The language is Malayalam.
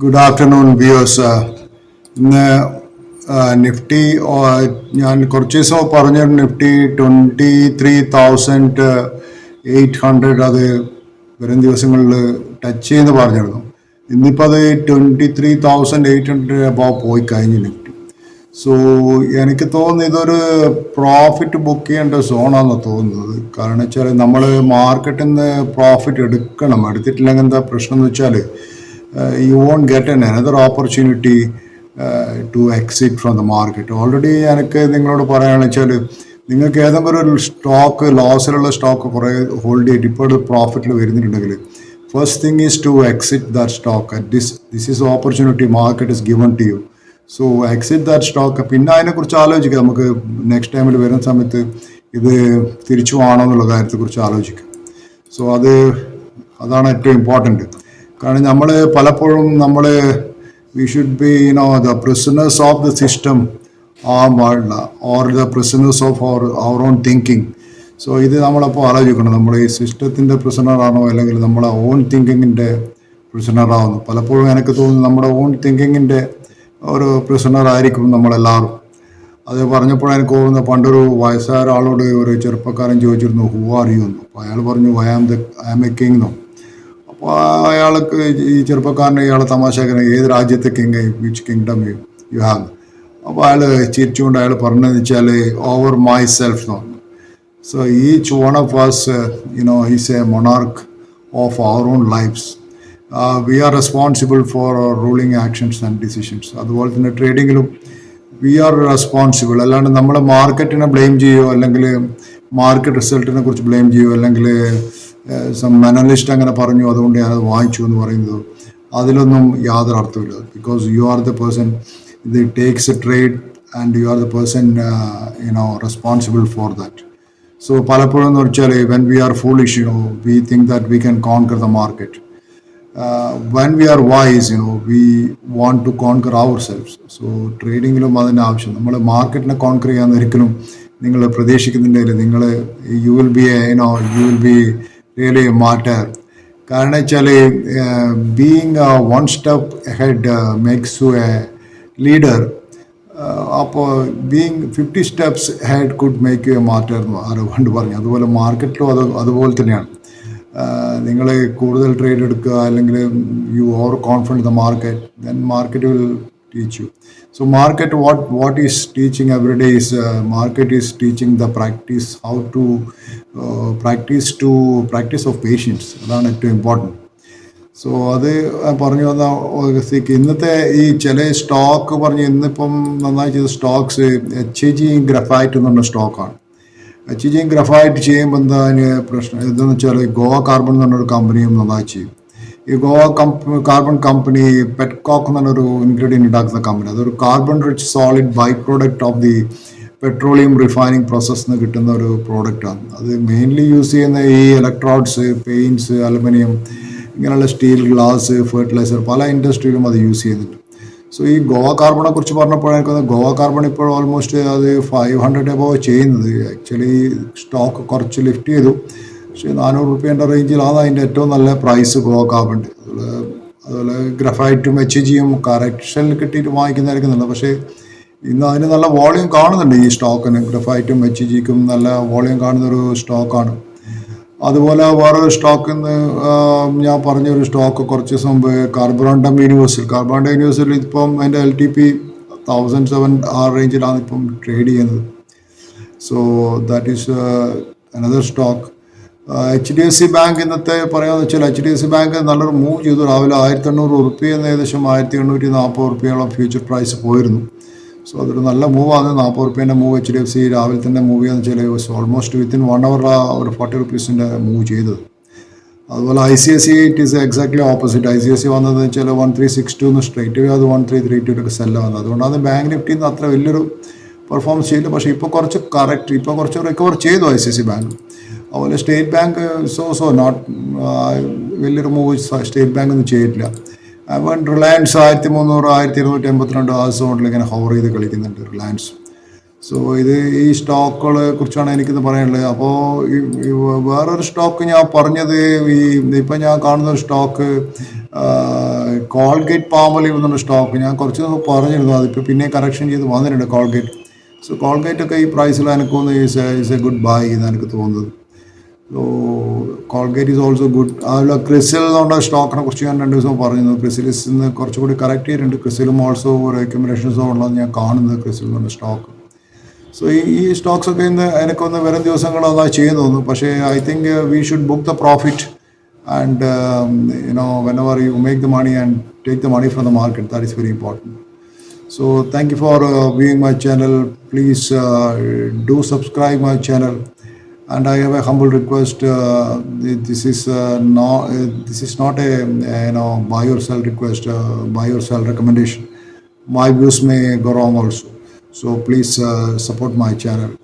Good afternoon viewers. ഇന്ന് നിഫ്റ്റി ഞാൻ കുറച്ച് ദിവസം പറഞ്ഞു നിഫ്റ്റി 23,800 അത് വരും ദിവസങ്ങളിൽ ടച്ച് ചെയ്യുമെന്ന് പറഞ്ഞിരുന്നു. ഇന്നിപ്പോൾ അത് 23,800 അപ്പോൾ പോയി കഴിഞ്ഞു നിഫ്റ്റി. സോ എനിക്ക് തോന്നുന്നു ഇതൊരു പ്രോഫിറ്റ് ബുക്ക് ചെയ്യേണ്ട സോണാണെന്ന് തോന്നുന്നത്. കാരണം വെച്ചാൽ നമ്മൾ മാർക്കറ്റിൽ നിന്ന് പ്രോഫിറ്റ് എടുത്തിട്ടില്ലെങ്കിൽ എന്താ പ്രശ്നം എന്ന് വെച്ചാൽ you won't get another opportunity to exit from the market. Already എനിക്ക് നിങ്ങളോട് പറയുകയാണെന്ന് വെച്ചാൽ നിങ്ങൾക്ക് ഏതെങ്കിലും ഒരു സ്റ്റോക്ക് ലോസിലുള്ള സ്റ്റോക്ക് കുറേ ഹോൾഡ് ചെയ്തിട്ട് ഇപ്പോൾ ഒരു പ്രോഫിറ്റിൽ വരുന്നുണ്ടെങ്കിൽ first thing is to exit that stock. This is opportunity market is given to you. So exit that stock. പിന്നെ അതിനെക്കുറിച്ച് ആലോചിക്കാം, നമുക്ക് നെക്സ്റ്റ് ടൈമിൽ വരുന്ന സമയത്ത് ഇത് തിരിച്ചു പോകണോ എന്നുള്ള കാര്യത്തെക്കുറിച്ച് ആലോചിക്കാം. സോ അതാണ് ഏറ്റവും ഇമ്പോർട്ടൻറ്റ്. കാരണം നമ്മൾ പലപ്പോഴും we should be the prisoners of the system പാടില്ല, or the prisoners of our own thinking. So ഇത് നമ്മളപ്പോൾ ആലോചിക്കണം, നമ്മൾ ഈ സിസ്റ്റത്തിൻ്റെ പ്രിസണറാണോ അല്ലെങ്കിൽ നമ്മളെ ഓൺ തിങ്കിങ്ങിൻ്റെ പ്രിസണറാവുന്നു. പലപ്പോഴും എനിക്ക് തോന്നുന്നു നമ്മുടെ ഓൺ തിങ്കിങ്ങിൻ്റെ ഒരു പ്രിസണറായിരിക്കും നമ്മളെല്ലാവരും. അത് പറഞ്ഞപ്പോൾ എനിക്ക് തോന്നുന്നു പണ്ടൊരു വയസ്സായ ഒരാളോട് ഒരു ചെറുപ്പക്കാരൻ ചോദിച്ചിരുന്നു ഹൂ ആർ യു എന്ന്. അപ്പോൾ അയാൾ പറഞ്ഞു ഐ ആം എ കിങ് എന്നോ. അപ്പോൾ അയാൾക്ക് ഈ ചെറുപ്പക്കാരനെ ഇയാളെ തമാശക്കാരൻ ഏത് രാജ്യത്തെ king, which kingdom you have. അപ്പോൾ അയാൾ ചിരിച്ചുകൊണ്ട് അയാൾ പറഞ്ഞതെന്ന് വെച്ചാൽ ഓവർ മൈ സെൽഫ് എന്ന് പറഞ്ഞു. So each one of us is a monarch of our own lives. We are responsible for our ruling actions and decisions. അതുപോലെ തന്നെ ട്രേഡിങ്ങിലും വി ആർ റെസ്പോൺസിബിൾ. അല്ലാണ്ട് നമ്മൾ മാർക്കറ്റിനെ ബ്ലെയിം ചെയ്യുമോ അല്ലെങ്കിൽ മാർക്കറ്റ് റിസൾട്ടിനെ കുറിച്ച് ബ്ലെയിം ചെയ്യുമോ അല്ലെങ്കിൽ അനലിസ്റ്റ് അങ്ങനെ പറഞ്ഞു അതുകൊണ്ട് ഞാനത് വാങ്ങിച്ചു എന്ന് പറയുന്നത് അതിലൊന്നും യാതൊരു അർത്ഥമില്ല. Because you are the person ഇത് takes a trade and you are the person responsible for that. So പലപ്പോഴും എന്ന് വെച്ചാൽ when we are foolish we think that we can conquer the market. When we are wise we want to conquer ourselves. So ട്രേഡിങ്ങിലും അതിൻ്റെ ആവശ്യം. നമ്മൾ മാർക്കറ്റിനെ കോൺകർ ചെയ്യാൻ ഒരിക്കലും നിങ്ങൾ പ്രതീക്ഷിക്കുന്നുണ്ടെങ്കിൽ നിങ്ങൾ you will be really matter. കാരണം വെച്ചാൽ being one step ahead makes you a leader. അപ്പോൾ being 50 steps ahead could make you a matter എന്ന് ആരോ പറഞ്ഞു. അതുപോലെ മാർക്കറ്റിലും അതുപോലെ തന്നെയാണ്. നിങ്ങൾ കൂടുതൽ ട്രേഡ് എടുക്കുക അല്ലെങ്കിൽ U over confident the market, then market will teach you. So market what is teaching every day is market is teaching the practice, how to practice of patience. അതാണ് ഏറ്റവും ഇമ്പോർട്ടൻറ്റ്. സോ അത് പറഞ്ഞു വന്ന ഇന്നത്തെ ഈ ചില സ്റ്റോക്ക് പറഞ്ഞ് ഇന്നിപ്പം നന്നായി ചെയ്ത സ്റ്റോക്സ് HEG ഗ്രഫൈറ്റ് എന്ന് പറഞ്ഞ സ്റ്റോക്കാണ്. HEG ഗ്രഫൈറ്റ് ചെയ്യുമ്പോൾ എന്താ പ്രശ്നം എന്താണെന്ന് വെച്ചാൽ ഗോവ കാർബൺ എന്ന് പറഞ്ഞൊരു കമ്പനിയും നന്നായി ചെയ്യും. ഈ ഗോവ കാർബൺ കമ്പനി പെറ്റ്കോക്ക് എന്ന് പറഞ്ഞൊരു ഇൻഗ്രീഡിയൻ്റ് ഉണ്ടാക്കുന്ന കമ്പനി. അതൊരു carbon rich solid byproduct of the petroleum refining പ്രോസസ്സിൽ നിന്ന് കിട്ടുന്ന ഒരു പ്രോഡക്റ്റാണ്. അത് മെയിൻലി യൂസ് ചെയ്യുന്ന ഈ ഇലക്ട്രോഡ്സ്, പെയിൻറ്റ്സ്, അലുമിനിയം, ഇങ്ങനെയുള്ള സ്റ്റീൽ, ഗ്ലാസ്, ഫെർട്ടിലൈസർ പല ഇൻഡസ്ട്രിയിലും അത് യൂസ് ചെയ്യുന്നുണ്ട്. സോ ഈ ഗോവ കാർബണെ കുറിച്ച് പറഞ്ഞപ്പോൾ എനിക്ക് ഗോവ കാർബൺ ഇപ്പോൾ ഓൾമോസ്റ്റ് അത് 500 എബോവ് ചെയ്യുന്നത്. ആക്ച്വലി സ്റ്റോക്ക് കുറച്ച് ലിഫ്റ്റ് ചെയ്തു, പക്ഷേ 400 രൂപേൻ്റെ റേഞ്ചിലാണ് അതിൻ്റെ ഏറ്റവും നല്ല പ്രൈസ് ഗോവ കാർബൺ. അതുപോലെ ഗ്രഫൈറ്റും HEGയും കറക്ഷനിൽ കിട്ടിയിട്ട് വാങ്ങിക്കുന്നതായിരിക്കും നല്ലത്. പക്ഷേ ഇന്ന് അതിന് നല്ല വോളിയം കാണുന്നുണ്ട് ഈ സ്റ്റോക്കിന്. ഗ്രഫൈറ്റും HEGക്കും നല്ല വോളിയം കാണുന്നൊരു സ്റ്റോക്കാണ്. അതുപോലെ വേറൊരു സ്റ്റോക്കിൽ നിന്ന് ഞാൻ പറഞ്ഞൊരു സ്റ്റോക്ക് കുറച്ച് ദിവസം മുമ്പ് കാർബോറണ്ടം യൂണിവേഴ്സിൽ ഇപ്പം അതിൻ്റെ LTP 1007 ആ റേഞ്ചിലാണ് ഇപ്പം ട്രേഡ് ചെയ്യുന്നത്. So that is another stock. HDFC bank ഇന്നത്തെ പറയാമെന്ന് വെച്ചാൽ HDFC ബാങ്ക് നല്ലൊരു മൂവ് ചെയ്തു. രാവിലെ 1800 റുപ്യെന്ന് ഏകദേശം 1840 റുപ്യോളം ഫ്യൂച്ചർ പ്രൈസ് പോയിരുന്നു. സോ അതൊരു നല്ല മൂവാണ്. 40 റുപ്യേൻ്റെ മൂവ് HDFC രാവിലെ തന്നെ മൂവ് ചെയ്യാന്ന് വെച്ചാൽ ഓൾമോസ്റ്റ് വിത്തിൻ 1 hour ഒരു 40 റുപ്പീസിൻ്റെ മൂവ് ചെയ്തത്. അതുപോലെ ICICI it is exactly opposite. ICICI വന്നതെന്ന് വെച്ചാൽ 1362 സ്ട്രേറ്റ് അത് 1332 സെല്ല് വന്നത്. അതുകൊണ്ടാണ് ബാങ്ക് നിഫ്റ്റിയിൽ നിന്ന് അത്ര വലിയൊരു പെർഫോമൻസ് ചെയ്തില്ല. പക്ഷേ ഇപ്പോൾ കുറച്ച് റിക്കവർ ചെയ്തു ICICI ബാങ്ക്. അതുപോലെ സ്റ്റേറ്റ് ബാങ്ക് നോട്ട് വലിയൊരു മൂവ് സ്റ്റേറ്റ് ബാങ്ക് ഒന്നും ചെയ്തിട്ടില്ല. റിലയൻസ് 1300 1282 ആ സോണിൽ ഇങ്ങനെ ഹവർ ചെയ്ത് കളിക്കുന്നുണ്ട് റിലയൻസ്. സോ ഇത് ഈ സ്റ്റോക്കുകളെ കുറിച്ചാണ് എനിക്കിത് പറയാനുള്ളത്. അപ്പോൾ വേറൊരു സ്റ്റോക്ക് ഞാൻ പറഞ്ഞത്, ഇപ്പം ഞാൻ കാണുന്ന ഒരു സ്റ്റോക്ക് കോൾഗേറ്റ് പാമോലിവ് എന്നുള്ള സ്റ്റോക്ക് ഞാൻ കുറച്ച് ദിവസം പറഞ്ഞിരുന്നു. അതിപ്പോൾ പിന്നെ കറക്ഷൻ ചെയ്ത് വന്നിട്ടുണ്ട് കോൾഗേറ്റ്. സോ കോൾഗേറ്റ് ഒക്കെ ഈ പ്രൈസിൽ എനിക്കൊന്ന് ഈസ് എ ഗുഡ് ബൈ എന്ന് എനിക്ക് തോന്നുന്നത്. So Colgate is also good. അതുപോലെ ക്രിസിൽ എന്നുള്ള സ്റ്റോക്കിനെ കുറിച്ച് ഞാൻ 2 ദിവസം പറഞ്ഞിരുന്നു. ക്രിസിലിസ് ഇന്ന് കുറച്ചുകൂടി കറക്റ്റ് ചെയ്തിട്ടുണ്ട്. ക്രിസിലും ഓൾസോ റെക്കമെൻഡേഷൻസോ ഉള്ളത് ഞാൻ കാണുന്നത് ക്രിസിൽ എന്നുള്ള സ്റ്റോക്ക്. സോ ഈ സ്റ്റോക്സ് ഒക്കെ ഇന്ന് എനിക്കൊന്ന് വരും ദിവസങ്ങൾ നന്നായി ചെയ്യുന്നു തോന്നുന്നു. പക്ഷേ I think we should book the profit and whenever you make the money and take the money from the market, that is very important. So thank you for viewing my channel. Please do subscribe my channel. And I have a humble request. This is not a buy or sell request, buy or sell recommendation. My views may go wrong also. So please support my channel.